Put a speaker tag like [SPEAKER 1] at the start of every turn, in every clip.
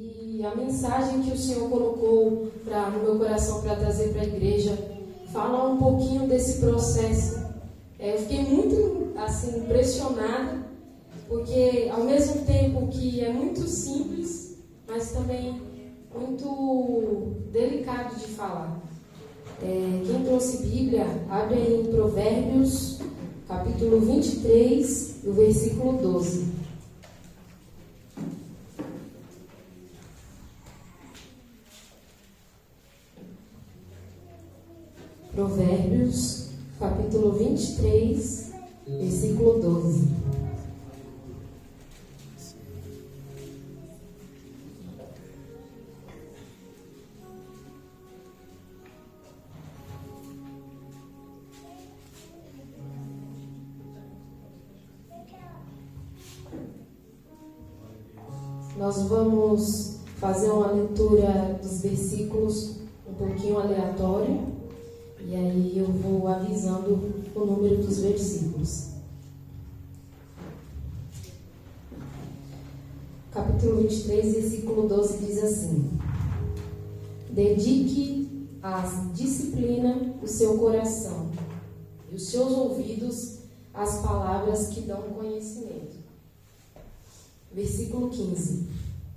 [SPEAKER 1] E a mensagem que o Senhor colocou no meu coração para trazer para a igreja fala um pouquinho desse processo. Eu fiquei muito assim, impressionada, porque ao mesmo tempo que é muito simples, mas também muito delicado de falar. Quem trouxe Bíblia, abre aí em Provérbios, capítulo 23, o versículo 12. Provérbios, capítulo 23, versículo 12. Nós vamos fazer uma leitura dos versículos um pouquinho aleatória, e aí eu vou avisando o número dos versículos. Capítulo 23, versículo 12 diz assim: Dedique à disciplina o seu coração e os seus ouvidos às palavras que dão conhecimento. Versículo 15: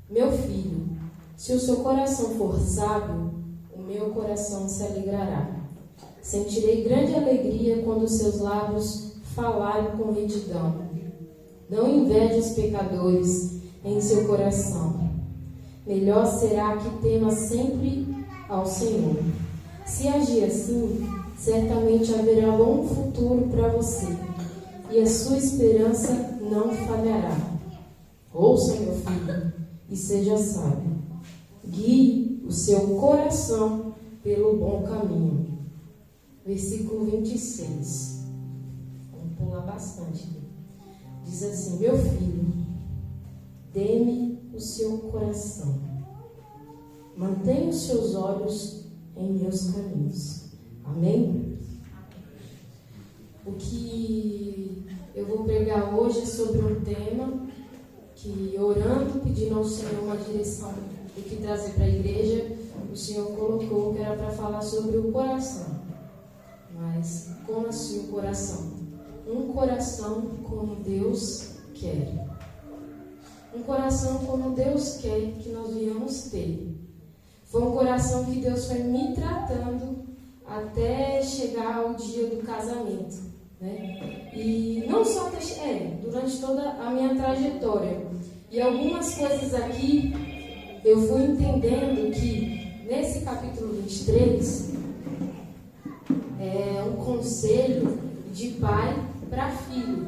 [SPEAKER 1] Meu filho, se o seu coração for sábio, o meu coração se alegrará. Sentirei grande alegria quando os seus lábios falarem com retidão. Não inveje os pecadores em seu coração. Melhor será que tema sempre ao Senhor. Se agir assim, certamente haverá bom futuro para você, e a sua esperança não falhará. Ouça, meu filho, e seja sábio. Guie o seu coração pelo bom caminho. Versículo 26. Vamos pular bastante. Diz assim: Meu filho, dê-me o seu coração. Mantenha os seus olhos em meus caminhos. Amém? O que eu vou pregar hoje é sobre um tema que, orando, pedindo ao Senhor uma direção do que trazer para a igreja, o Senhor colocou que era para falar sobre o coração. Mas como assim o coração? Um coração como Deus quer. Um coração como Deus quer que nós venhamos ter. Foi um coração que Deus foi me tratando até chegar ao dia do casamento, né? E não só durante toda a minha trajetória. E algumas coisas aqui eu fui entendendo que nesse capítulo 23 é um conselho de pai para filho.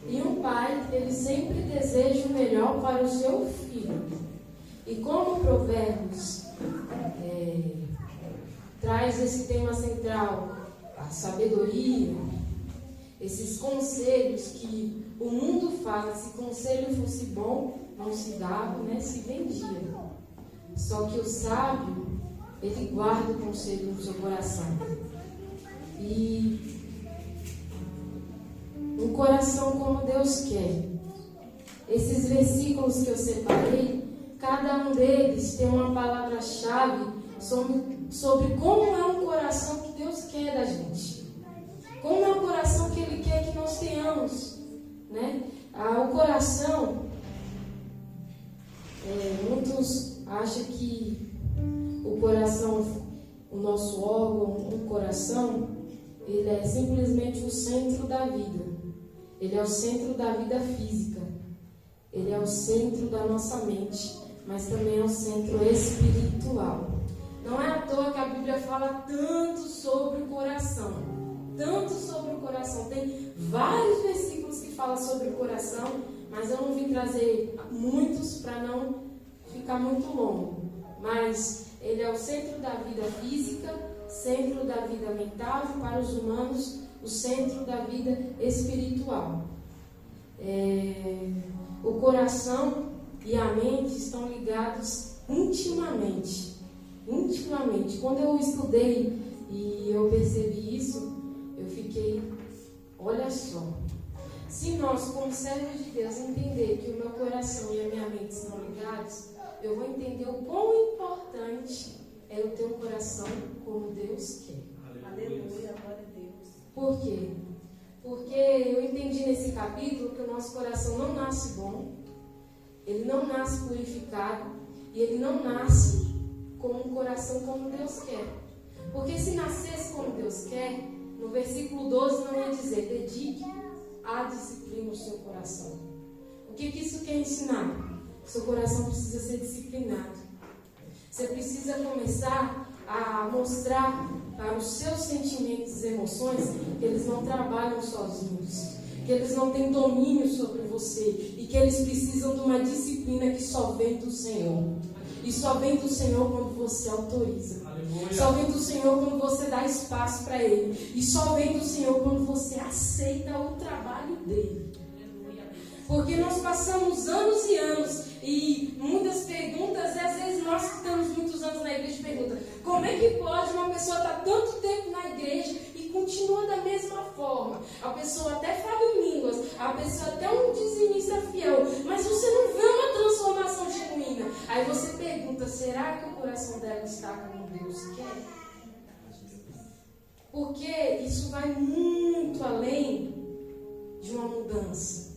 [SPEAKER 1] E um pai, ele sempre deseja o melhor para o seu filho. E como Provérbios traz esse tema central, a sabedoria, esses conselhos que o mundo fala, se conselho fosse bom, não se dava, né? Se vendia. Só que o sábio, ele guarda o conselho no seu coração. E um coração como Deus quer. Esses versículos que eu separei, cada um deles tem uma palavra-chave sobre como é um coração que Deus quer da gente. Como é um coração que Ele quer que nós tenhamos, né? O coração, muitos acham que o coração, o nosso órgão, o coração, ele é simplesmente o centro da vida. Ele é o centro da vida física. Ele é o centro da nossa mente, mas também é o centro espiritual. Não é à toa que a Bíblia fala tanto sobre o coração. Tanto sobre o coração. Tem vários versículos que falam sobre o coração, mas eu não vim trazer muitos para não ficar muito longo. Mas ele é o centro da vida física, centro da vida mental e, para os humanos, o centro da vida espiritual. O coração e a mente estão ligados intimamente. Intimamente. Quando eu estudei e eu percebi isso, eu fiquei, olha só, se nós, como servos de Deus, entender que o meu coração e a minha mente estão ligados, eu vou entender o quão importante é eu ter um coração como Deus quer.
[SPEAKER 2] Aleluia, glória a Deus.
[SPEAKER 1] Por quê? Porque eu entendi nesse capítulo que o nosso coração não nasce bom, ele não nasce purificado e ele não nasce com um coração como Deus quer. Porque se nascesse como Deus quer, no versículo 12 não ia dizer: dedique à disciplina o seu coração. O que isso quer ensinar? Seu coração precisa ser disciplinado. Você precisa começar a mostrar para os seus sentimentos e emoções que eles não trabalham sozinhos, que eles não têm domínio sobre você e que eles precisam de uma disciplina que só vem do Senhor. E só vem do Senhor quando você autoriza. Aleluia. Só vem do Senhor quando você dá espaço para Ele. E só vem do Senhor quando você aceita o trabalho dEle. Porque nós passamos anos e anos e muitas perguntas, e às vezes nós que estamos muitos anos na igreja perguntam: como é que pode uma pessoa estar tanto tempo na igreja e continua da mesma forma? A pessoa até fala em línguas, a pessoa até um dizimista fiel, mas você não vê uma transformação genuína. Aí você pergunta: será que o coração dela está como Deus quer? Porque isso vai muito além de uma mudança.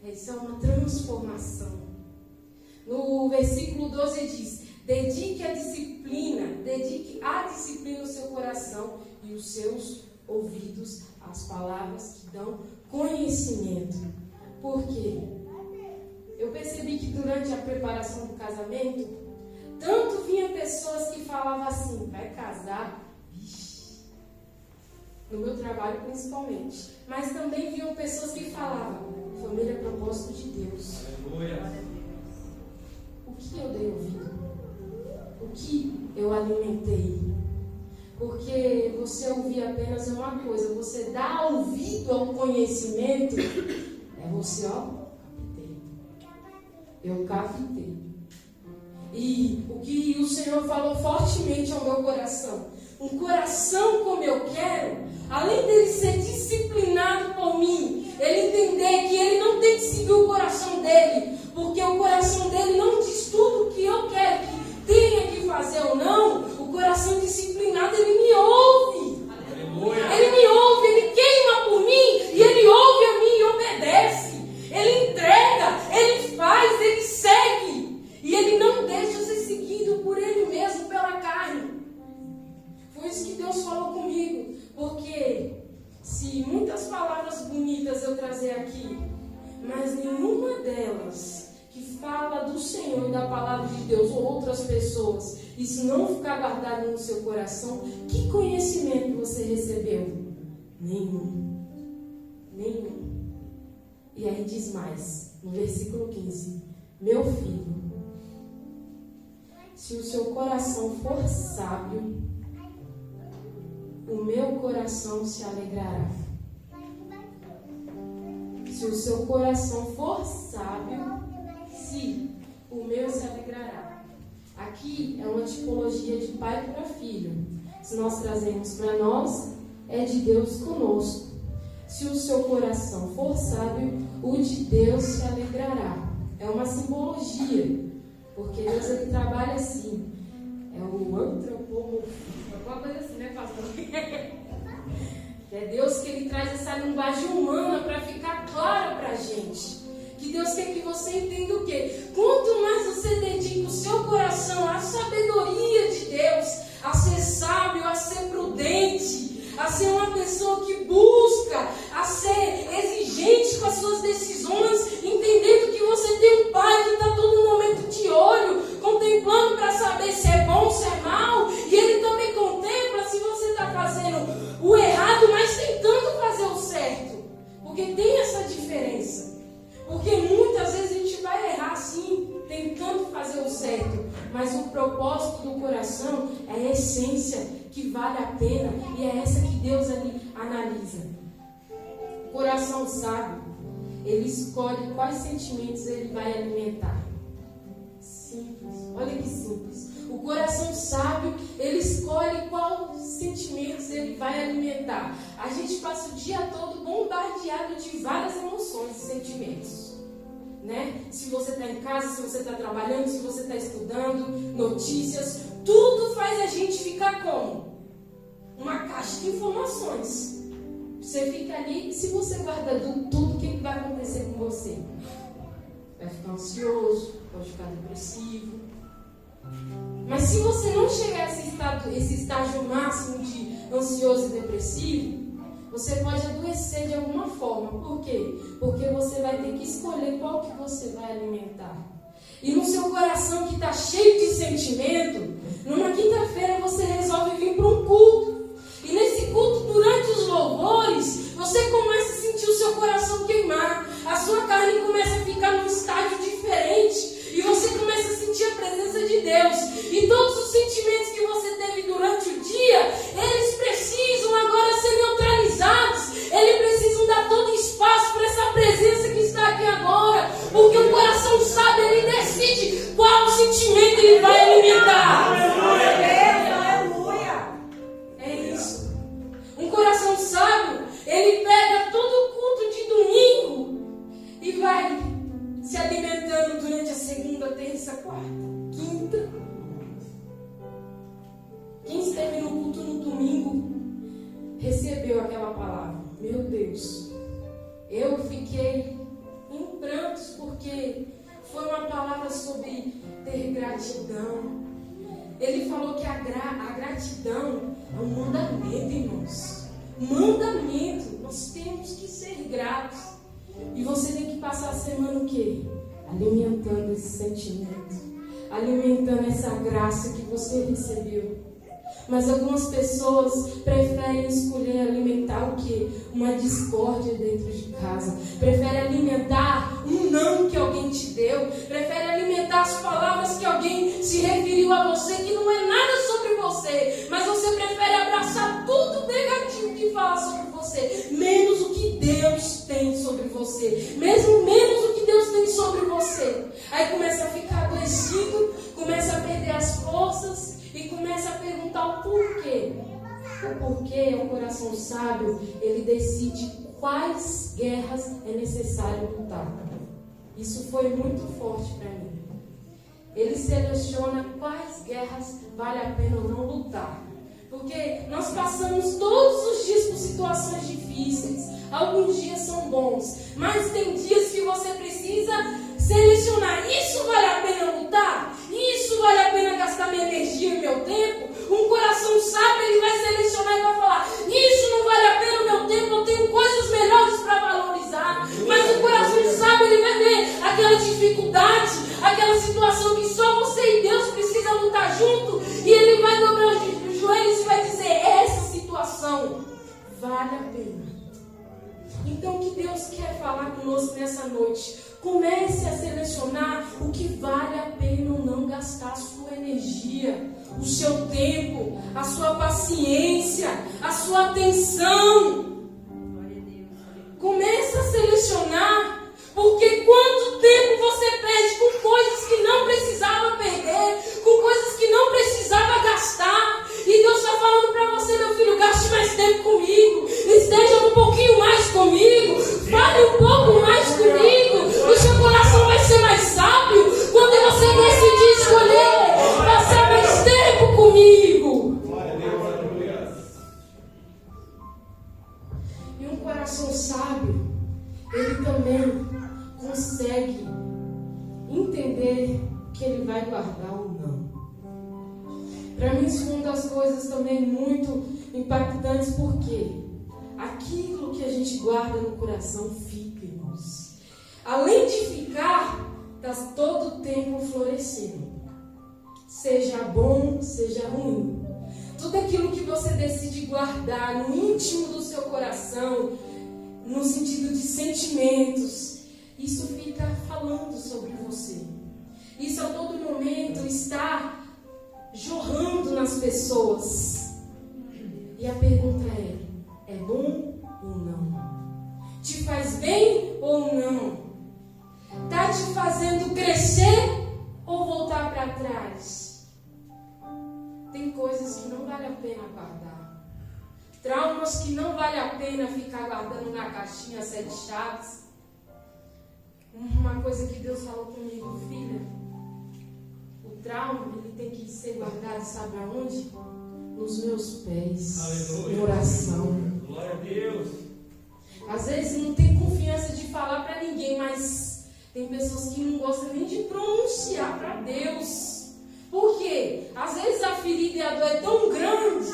[SPEAKER 1] Isso é uma transformação. No versículo 12 diz: dedique à disciplina o seu coração e os seus ouvidos às palavras que dão conhecimento. Por quê? Eu percebi que durante a preparação do casamento, tanto vinha pessoas que falavam assim: vai casar? No meu trabalho principalmente. Mas também vinham pessoas que falavam: família é propósito de Deus.
[SPEAKER 2] Aleluia.
[SPEAKER 1] O que eu dei ouvido? O que eu alimentei? Porque você ouvir apenas é uma coisa, você dar ouvido ao conhecimento é você, captei. Eu captei. E o que o Senhor falou fortemente ao meu coração: um coração como eu quero, além dele ser disciplinado por mim, ele entender que ele não tem que seguir o coração dele, porque o coração dele não diz tudo o que eu quero que tenha que fazer ou não. O coração disciplinado, ele me ouve. Aleluia. Ele me ouve, ele queima por mim e ele ouve a mim e obedece. Ele entrega, ele faz, ele segue. E ele não deixa ser seguido por ele mesmo, pela carne. Foi isso que Deus falou comigo. Porque se muitas palavras bonitas eu trazer aqui, mas nenhuma delas que fala do Senhor e da palavra de Deus ou outras pessoas, isso não ficar guardado no seu coração, que conhecimento você recebeu? Nenhum. E aí diz mais, no versículo 15: meu filho, se o seu coração for sábio, o meu coração se alegrará. Se o seu coração for sábio, se o meu se alegrará. Aqui é uma tipologia de pai para filho. Se nós trazemos para nós, é de Deus conosco. Se o seu coração for sábio, o de Deus se alegrará. É uma simbologia, porque Deus ele trabalha assim. É o antropomorfismo, alguma coisa assim, né, pastor? É Deus que ele traz essa linguagem humana para ficar clara para a gente. Que Deus quer que você entenda o quê? Quanto mais você dedica o seu coração à sabedoria de Deus, a ser sábio, a ser prudente, a ser uma pessoa que busca, a ser exigente com as suas decisões, entendendo que você tem um pai que está todo momento de olho, contemplando para saber se é bom, se é mal, e ele também contempla se você está fazendo o errado, mas tentando fazer o certo. Porque tem essa diferença. Porque muitas vezes a gente vai errar sim, tentando fazer o certo, mas o propósito do coração é a essência que vale a pena, e é essa que Deus ali analisa. O coração sábio, ele escolhe quais sentimentos ele vai alimentar. Simples, olha que simples. O coração sábio, ele escolhe quais sentimentos ele vai alimentar. A gente passa o dia todo bombardeado de várias emoções e sentimentos. né? Se você está em casa, se você está trabalhando, se você está estudando, notícias, tudo faz a gente ficar como? Uma caixa de informações. Você fica ali e se você guarda tudo, o que vai acontecer com você? Vai ficar ansioso, pode ficar depressivo. Mas se você não chegar a esse estágio máximo de ansioso e depressivo, você pode adoecer de alguma forma. Por quê? Porque você vai ter que escolher qual que você vai alimentar. E no seu coração que está cheio de sentimento, numa quinta-feira você resolve vir para um culto. E nesse culto, durante os louvores, você começa a sentir o seu coração queimar. A sua carne começa a ficar num estágio diferente. E você começa a sentir a presença de Deus. E todos os sentimentos que você teve durante o dia, eles precisam agora ser neutralizados. Eles precisam dar todo espaço para essa presença que está aqui agora. Porque o coração sábio, ele decide qual sentimento ele vai alimentar. É isso. Um coração sábio, ele pega todo o culto de domingo e vai se alimentando durante a segunda, terça, quarta, quinta. Quem esteve no culto no domingo recebeu aquela palavra. Meu Deus, eu fiquei em prantos porque foi uma palavra sobre ter gratidão. Ele falou que a gratidão é um mandamento, irmãos. Mandamento. Nós temos que ser gratos. E você tem que passar a semana o quê? Alimentando esse sentimento. Alimentando essa graça que você recebeu. Mas algumas pessoas preferem escolher alimentar o quê? Uma discórdia dentro de casa. Preferem alimentar um não que alguém te deu. Preferem alimentar as palavras que alguém se referiu a você, que não é nada sobre você. Mas você prefere abraçar tudo negativo que fala sobre você. Menos o que Deus tem sobre você. Mesmo menos o que Deus tem sobre você. Aí começa a ficar adoecido, começa a perder as forças. E começa a perguntar o porquê. O porquê é um coração sábio. Ele decide quais guerras é necessário lutar. Isso foi muito forte para mim. Ele seleciona quais guerras vale a pena ou não lutar. Porque nós passamos todos os dias por situações difíceis. Alguns dias são bons. Mas tem dias que você precisa selecionar. Isso vale a pena lutar? Isso vale a pena gastar minha energia e meu tempo? Um coração sábio, ele vai selecionar e vai falar: isso não vale a pena o meu tempo, eu tenho coisas melhores para valorizar. Mas o coração sábio, ele vai ver aquela dificuldade, aquela situação que só você e Deus precisam lutar junto. E ele vai dobrar os joelhos e vai dizer: essa situação vale a pena. Então, o que Deus quer falar conosco nessa noite? Comece a selecionar o que vale a pena ou não gastar a sua energia, o seu tempo, a sua paciência, a sua atenção. Comece a selecionar, porque quanto tempo você perde com coisas que não precisava perder, com coisas que não precisava gastar. E Deus está falando para você, meu filho: gaste mais tempo comigo, esteja um pouquinho mais comigo, fale um pouco mais comigo. O seu coração vai ser mais sábio quando você decidir escolher passar mais tempo comigo. E um coração sábio, ele também consegue entender que ele vai guardar ou não. Para mim, isso é uma das coisas também muito impactantes, porque aquilo que a gente guarda no coração fica, irmãos. Além de ficar, está todo o tempo florescendo. Seja bom, seja ruim. Tudo aquilo que você decide guardar no íntimo do seu coração, no sentido de sentimentos, isso fica falando sobre você. Isso a todo momento está jorrando nas pessoas. E a pergunta é bom ou não? Te faz bem ou não? Está te fazendo crescer ou voltar para trás? Tem coisas que não vale a pena guardar. Traumas que não vale a pena ficar guardando na caixinha 7 chaves. Uma coisa que Deus falou comigo, filha, o trauma, ele tem que ser guardado, sabe aonde? Nos meus pés.
[SPEAKER 3] Aleluia.
[SPEAKER 1] Em oração.
[SPEAKER 3] Glória a Deus.
[SPEAKER 1] Às vezes não tem confiança de falar para ninguém, mas tem pessoas que não gostam nem de pronunciar para Deus. Por quê? Às vezes a ferida e a dor é tão grande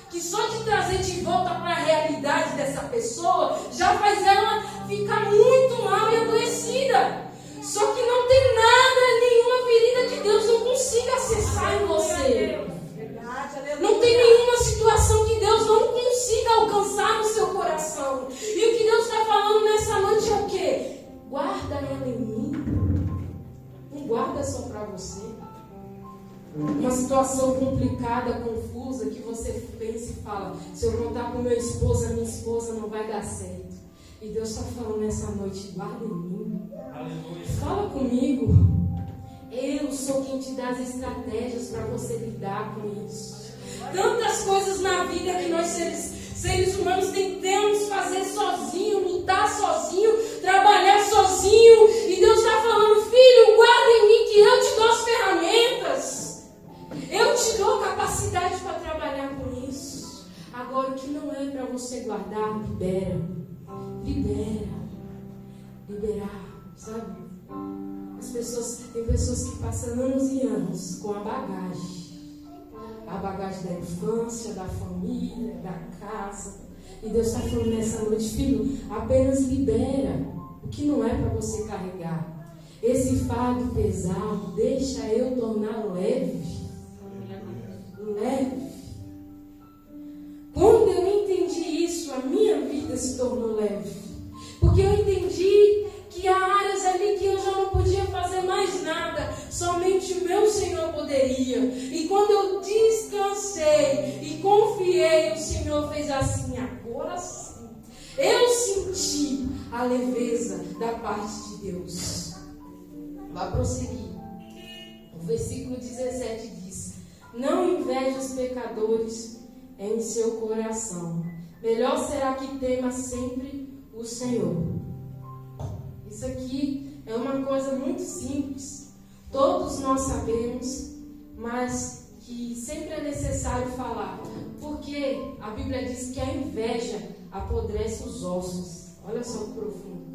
[SPEAKER 1] que só de trazer de volta para a realidade dessa pessoa já faz ela ficar muito mal e adoecida. Só que não tem nada, nenhuma ferida que Deus não consiga acessar em você. Não tem nenhuma situação que Deus não consiga alcançar no seu coração. E o que Deus está falando nessa noite é o quê? Guarda ela em mim. Não guarda só para você. Uma situação complicada, confusa, que você pensa e fala: se eu contar com meu esposo, a minha esposa não vai dar certo. E Deus está falando nessa noite: guarda em mim.
[SPEAKER 3] Aleluia.
[SPEAKER 1] Fala comigo. Eu sou quem te dá as estratégias para você lidar com isso. Tantas coisas na vida que nós seres humanos tentamos fazer sozinho, lutar sozinho, trabalhar sozinho. E Deus está falando: filho, guarda em mim que eu te dou as ferramentas. Eu te dou capacidade para trabalhar com isso. Agora, o que não é para você guardar, libera. Liberar, sabe? Tem pessoas que passam anos e anos com a bagagem da infância, da família, da casa. E Deus está falando nessa noite: filho, apenas libera o que não é para você carregar. Esse fardo pesado, deixa eu tornar leve. Quando eu entendi isso, a minha vida se tornou leve. Porque eu entendi que há áreas ali que eu já não podia fazer mais nada, somente o meu Senhor poderia. E quando eu descansei e confiei, o Senhor fez assim: agora sim. Eu senti a leveza da parte de Deus. Vai prosseguir. O versículo 17 diz: não inveje os pecadores em seu coração. Melhor será que tema sempre o Senhor. Isso aqui é uma coisa muito simples. Todos nós sabemos, mas que sempre é necessário falar. Porque a Bíblia diz que a inveja apodrece os ossos. Olha só que profundo.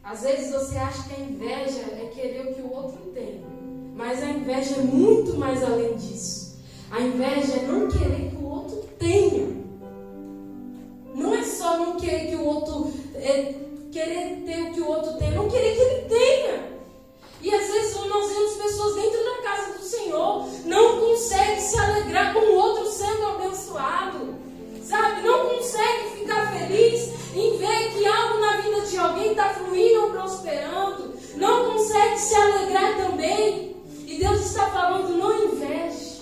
[SPEAKER 1] Às vezes você acha que a inveja é querer o que o outro tem. Mas a inveja é muito mais além disso. A inveja é não querer que o outro tenha. Não é só não querer que o outro... querer ter o que o outro tem, não querer que ele tenha. E às vezes nós vemos pessoas dentro da casa do Senhor, não conseguem se alegrar com o outro sendo abençoado, sabe? Não conseguem ficar feliz em ver que algo na vida de alguém está fluindo ou prosperando, não consegue se alegrar também. E Deus está falando: não inveje.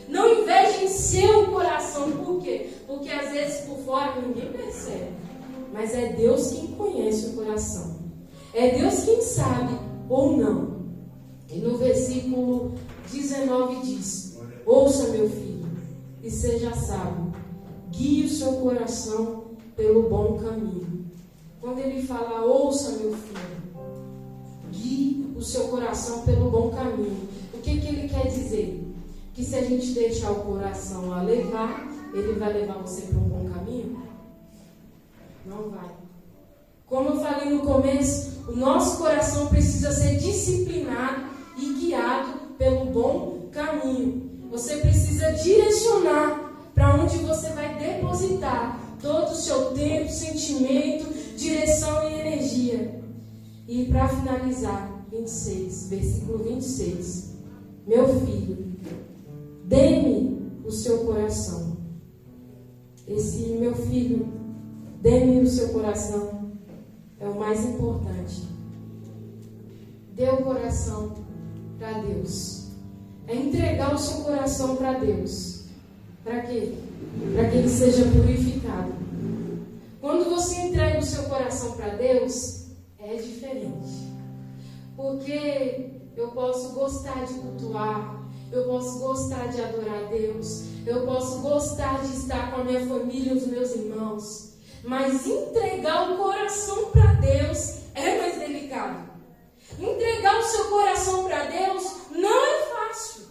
[SPEAKER 1] Não inveje em seu coração. Por quê? Porque às vezes por fora ninguém percebe. Mas é Deus quem conhece o coração. É Deus quem sabe ou não. E no versículo 19 diz: ouça, meu filho, e seja sábio. Guie o seu coração pelo bom caminho. Quando ele fala: ouça, meu filho, guie o seu coração pelo bom caminho. O que ele quer dizer? Que se a gente deixar o coração a levar, ele vai levar você para um bom caminho? Não vai. Como eu falei no começo, o nosso coração precisa ser disciplinado e guiado pelo bom caminho. Você precisa direcionar para onde você vai depositar todo o seu tempo, sentimento, direção e energia. E para finalizar, 26, versículo 26. Meu filho, dê-me o seu coração. Esse meu filho, dê-me o seu coração, é o mais importante. Dê o coração para Deus. É entregar o seu coração para Deus. Para quê? Para que ele seja purificado. Quando você entrega o seu coração para Deus, é diferente. Porque eu posso gostar de cultuar, eu posso gostar de adorar a Deus, eu posso gostar de estar com a minha família e os meus irmãos. Mas entregar o coração para Deus é mais delicado. Entregar o seu coração para Deus não é fácil.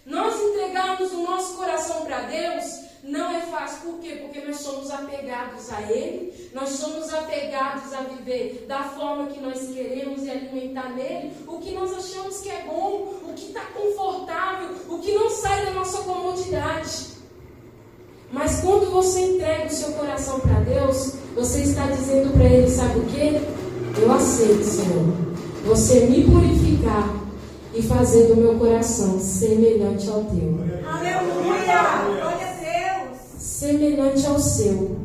[SPEAKER 1] Nós entregarmos o nosso coração para Deus não é fácil. Por quê? Porque nós somos apegados a Ele, nós somos apegados a viver da forma que nós queremos e alimentar nele o que nós achamos que é bom, o que está confortável, o que não sai da nossa comodidade. Mas quando você entrega o seu coração para Deus, você está dizendo para Ele, sabe o quê? Eu aceito, Senhor, você me purificar e fazer do meu coração semelhante ao teu.
[SPEAKER 2] Aleluia! Glória a Deus!
[SPEAKER 1] Semelhante ao seu.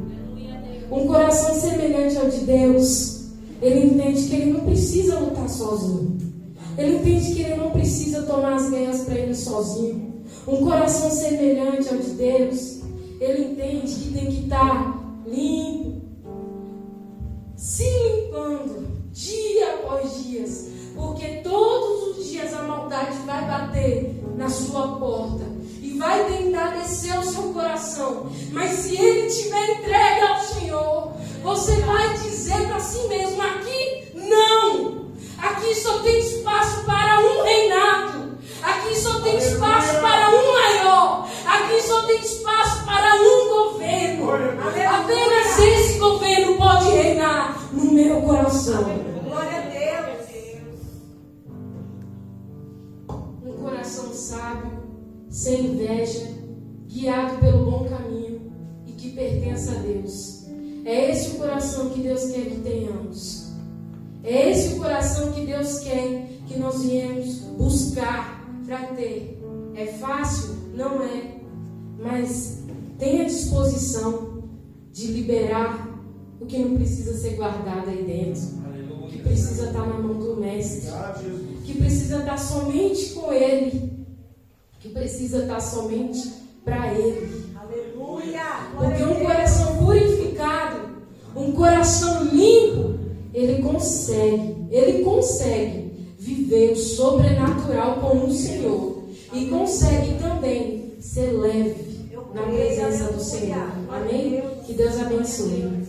[SPEAKER 1] Um coração semelhante ao de Deus, ele entende que ele não precisa lutar sozinho. Ele entende que ele não precisa tomar as guerras para ele sozinho. Um coração semelhante ao de Deus, ele entende que tem que estar limpo, se limpando dia após dia, porque todos os dias a maldade vai bater na sua porta e vai tentar descer o seu coração. Mas se ele tiver entregue ao Senhor, você vai dizer para si mesmo: aqui não, aqui só tem espaço para um reinado, aqui só tem espaço para um maior, aqui só tem espaço para um governo. Apenas esse governo pode reinar no meu coração.
[SPEAKER 2] Glória a Deus!
[SPEAKER 1] Um coração sábio, sem inveja, guiado pelo bom caminho e que pertence a Deus. É esse o coração que Deus quer que tenhamos. É esse o coração que Deus quer que nós viemos buscar para ter. É fácil? Não é. Mas tenha disposição de liberar o que não precisa ser guardado aí dentro. O que precisa estar na mão do Mestre. Que precisa estar somente com Ele. Que precisa estar somente para Ele.
[SPEAKER 2] Aleluia!
[SPEAKER 1] Porque um coração purificado, um coração limpo, ele consegue viver o sobrenatural com o Senhor. E consegue também ser leve na presença do Senhor. Amém? Que Deus abençoe.